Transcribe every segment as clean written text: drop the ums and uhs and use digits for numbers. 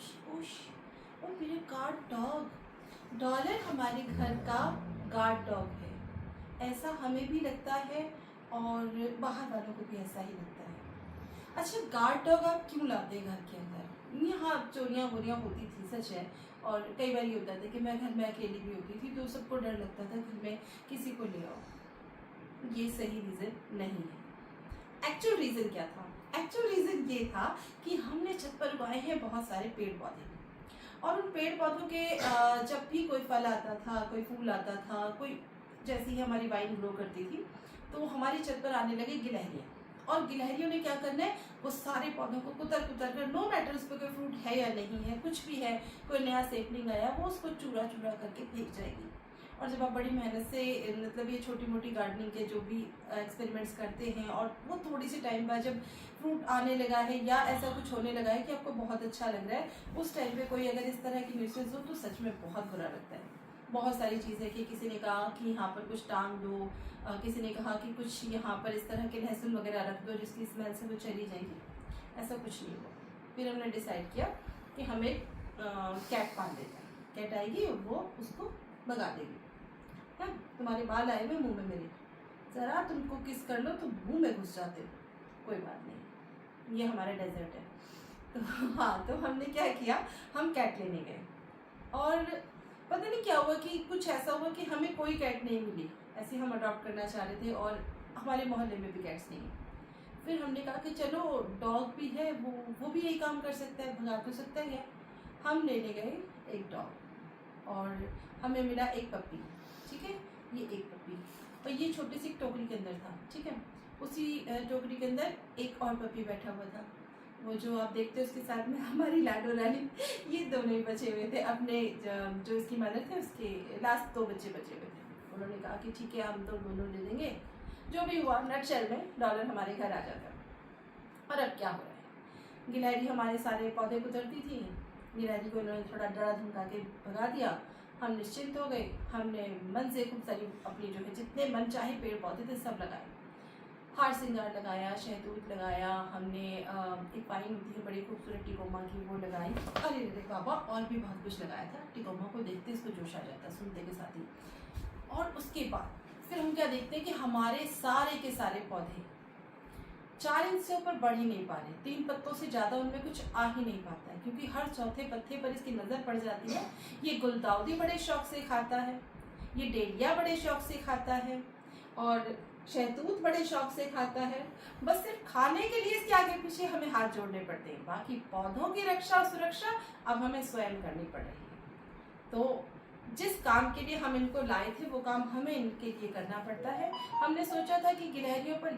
उश उश। और मेरे guard dog, dollar हमारे घर का गार्ड डॉग है, ऐसा हमें भी लगता है और बाहर वालों को भी ऐसा ही लगता है। अच्छा, गार्ड डॉग आप क्यों लाते हैं घर के अंदर? यहाँ चोरियाँ वोरियाँ होती थी, सच है। और कई बार ये होता था कि मैं घर में अकेली भी होती थी तो सबको डर लगता था घर में किसी को ले आओ। ये सही रीज़न नहीं है। एक्चुअल रीज़न क्या था? एक्चुअल रीज़न ये था कि हमने छत पर उगाए हैं बहुत सारे पेड़ पौधे, और उन पेड़ पौधों के जब भी कोई फल आता था, कोई फूल आता था, कोई जैसे ही हमारी वाइन ग्रो करती थी तो हमारी छत पर आने लगे गिलहरियाँ। और गिलहरियों ने क्या करना है, वो सारे पौधों को कुतर कुतर कर, नो मैटर उस पर कोई फ्रूट है या नहीं है, कुछ भी है, कोई नया सेपलिंग आया, वो उसको चूरा चूरा करके फेंक जाएगी। और जब आप बड़ी मेहनत से मतलब ये छोटी मोटी गार्डनिंग के जो भी एक्सपेरिमेंट्स करते हैं और वो थोड़ी सी टाइम बाद जब फ्रूट आने लगा है या ऐसा कुछ होने लगा है कि आपको बहुत अच्छा लग रहा है, उस टाइम पे कोई अगर इस तरह की न्यूसेंस हो तो सच में बहुत बुरा लगता है। बहुत सारी चीज़ें कि किसी ने कहा कि यहाँ पर कुछ टांग दो, किसी ने कहा कि कुछ यहाँ पर इस तरह के लहसुन वगैरह रख दो जिसकी स्मेल से वो चली जाएगी। ऐसा कुछ नहीं हुआ। फिर हमने डिसाइड किया कि हमें कैट पाल देते हैं, कैट आएगी और वो उसको भगा देगी। है, तुम्हारे बाल आए हुए मुंह में मेरे, ज़रा तुमको किस कर लो तो मुंह में घुस जाते हो, कोई बात नहीं, ये हमारा डेजर्ट है। तो हाँ, तो हमने क्या किया, हम कैट लेने गए और पता नहीं क्या हुआ कि कुछ ऐसा हुआ कि हमें कोई कैट नहीं मिली। ऐसे हम अडॉप्ट करना चाह रहे थे और हमारे मोहल्ले में भी कैट्स नहीं है। फिर हमने कहा कि चलो डॉग भी है, वो भी यही काम कर सकता है, भगा तो सकता है। हम लेने गए एक डॉग और हमें मिला एक पप्पी। ठीक है, ये एक पप्पी और ये छोटी सी टोकरी के अंदर था। ठीक है, उसी टोकरी के अंदर एक और पप्पी बैठा हुआ था, वो जो आप देखते हो उसके साथ में हमारी लाडो रानी। ये दोनों ही बचे हुए थे, अपने जो इसकी मदर थे उसके लास्ट 2 बच्चे बचे हुए थे। उन्होंने कहा कि ठीक है हम तो दोनों ले लेंगे। जो भी हुआ, नटशेल में डॉलर हमारे घर आ जाता। और अब क्या हो रहा है, गिलहरी हमारे सारे पौधे कुतरती थी, गिलहरी को इन्होंने थोड़ा डरा धमका के भगा दिया। हम निश्चिंत हो गए। हमने मन से खूब सारी अपनी जो है जितने मन चाहे पेड़ पौधे थे सब लगाए, हार श्रृंगार लगाया, शहतूत लगाया, हमने एक पाइन होती है बड़ी खूबसूरत टिकोमा की, वो लगाई। अरे रे बाबा, और भी बहुत कुछ लगाया था। टिकोमा को देखते इसको जोश आ जाता सुनते के साथ ही। और उसके बाद फिर हम क्या देखते हैं कि हमारे सारे के सारे पौधे 4 इंच से ऊपर बढ़ ही नहीं पा रहे, 3 पत्तों से ज़्यादा उनमें कुछ आ ही नहीं पाता है, क्योंकि हर चौथे पत्ते पर इसकी नज़र पड़ जाती है। ये गुलदाउदी बड़े शौक से खाता है, ये डेलिया बड़े शौक से खाता है, और शहतूत बड़े शौक से खाता है। बस सिर्फ खाने के लिए इसके आगे पीछे हमें हाथ जोड़ने पड़ते हैं, बाकी पौधों की रक्षा और सुरक्षा अब हमें स्वयं करनी पड़ रही है। तो जिस काम के लिए हम इनको लाए थे वो काम हमें इनके लिए करना पड़ता है। हमने सोचा था कि गिलहरियों पर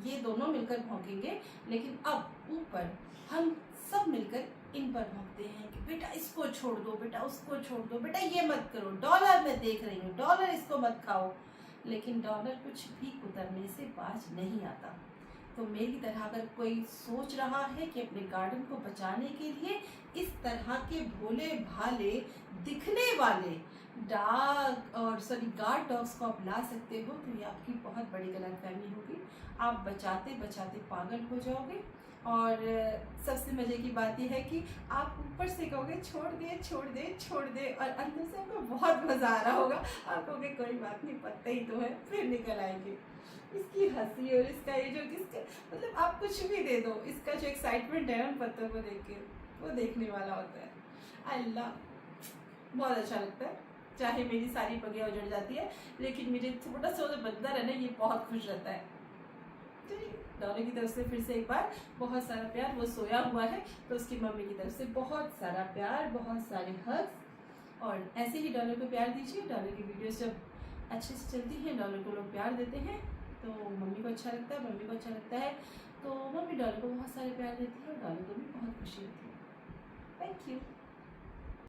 ये दोनों मिलकर भौंकेंगे, लेकिन अब ऊपर हम सब मिलकर इन पर भौंकते हैं कि बेटा इसको छोड़ दो, बेटा उसको छोड़ दो, बेटा ये मत करो, डॉलर मैं देख रही हूँ, डॉलर इसको मत खाओ। लेकिन डॉलर कुछ भी कुतरने से बाज नहीं आता। तो मेरी तरह अगर कोई सोच रहा है कि अपने गार्डन को बचाने के लिए इस तरह के भोले भाले दिखने वाले गार्ड डॉग्स को आप ला सकते हो, तो ये आपकी बहुत बड़ी गलतफहमी होगी। आप बचाते बचाते पागल हो जाओगे। और सबसे मज़े की बात यह है कि आप ऊपर से कहोगे छोड़ दे छोड़ दे छोड़ दे, और अंदर से आपको बहुत मज़ा आ रहा होगा। आप कहोगे कोई बात नहीं, पत्ते ही तो है, फिर निकल आएंगे। इसकी हंसी और इसका ये जो किसके मतलब आप कुछ भी दे दो, इसका जो एक्साइटमेंट है ना पत्तों को देख के, वो देखने वाला होता है। अल्लाह, बहुत अच्छा लगता है। चाहे मेरी सारी पगियाँ उजड़ जाती है, लेकिन मेरे छोटा सा जो बंदर है ना, ये बहुत खुश रहता है। चलिए, डॉलर की तरफ से फिर से एक बार बहुत सारा प्यार। वो सोया हुआ है तो उसकी मम्मी की तरफ से बहुत सारा प्यार, बहुत सारे हग्स। और ऐसे ही डॉलर को प्यार दीजिए। डॉलर की वीडियोस जब अच्छे से चलती हैं, डॉलर को लोग प्यार देते हैं तो मम्मी को अच्छा लगता है, मम्मी को अच्छा लगता है तो मम्मी डॉलर को बहुत सारे प्यार देती है और डॉलर को भी बहुत खुशी होती है। Thank you.